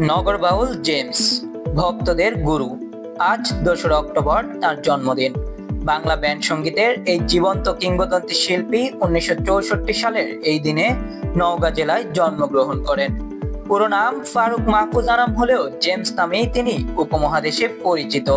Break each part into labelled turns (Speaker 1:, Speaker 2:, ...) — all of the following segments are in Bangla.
Speaker 1: নগর বাউল জেমস ভক্তদের গুরু। আজ 2রা অক্টোবর তার জন্মদিন। বাংলা ব্যান্ড সঙ্গীতের এই জীবন্ত কিংবদন্তি শিল্পী 1964 সালের এই দিনে নওগাঁ জেলায় জন্মগ্রহণ করেন। পুরো নাম ফারুক মাহফুজ আনাম হলেও জেমস নামেই তিনি উপমহাদেশে পরিচিত।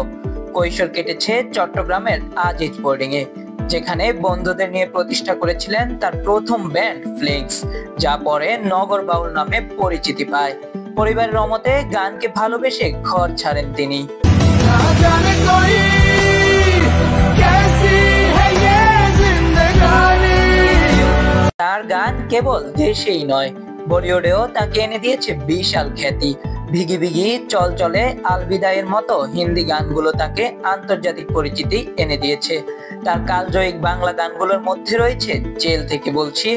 Speaker 1: কৈশোর কেটেছে চট্টগ্রামের আজিজ বোর্ডিংয়ে, যেখানে বন্ধুদের নিয়ে প্রতিষ্ঠা করেছিলেন তার প্রথম ব্যান্ড ফ্লিংস, যা পরে নগর বাউল নামে পরিচিতি পায়। পরিবারের অমতে গানকে ভালোবেসে ঘর ছাড়েন তিনি। তার গান কেবল দেশেই নয়, বলিউডেও তাকে এনে দিয়েছে বিশাল খ্যাতি। ভিগি ভিগি, চল চলে, আলবিদায়ের মতো হিন্দি গানগুলো তাকে আন্তর্জাতিক পরিচিতি এনে দিয়েছে। তার কালজয়ী বাংলা গানগুলোর মধ্যে রয়েছে জেল থেকে বলছি,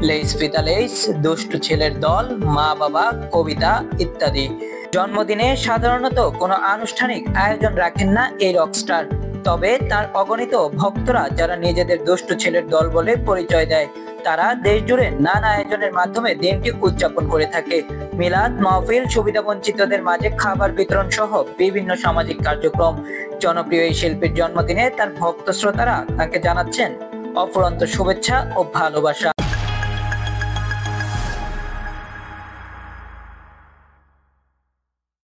Speaker 1: লেইস ফিতা লেইস, দুষ্টু ছেলের দল, মা বাবা, কবিতা ইত্যাদি। জন্মদিনে সাধারণত কোনো আনুষ্ঠানিক আয়োজন রাখেন না এই রকস্টার, তবে তার অগণিত ভক্তরা যারা নিজেদের দুষ্টু ছেলের দল বলে পরিচয় দেয়, তারা দেশ জুড়ে নানা আয়োজনের মাধ্যমে দিনটি উদযাপন করে থাকে। মিলাদ মাহফিল, সুবিধাবঞ্চিতদের মাঝে খাবার বিতরণ সহ বিভিন্ন সামাজিক কার্যক্রম। জনপ্রিয় এই শিল্পীর জন্মদিনে তার ভক্ত শ্রোতারা তাকে জানাচ্ছেন অফুরন্ত শুভেচ্ছা ও ভালোবাসা।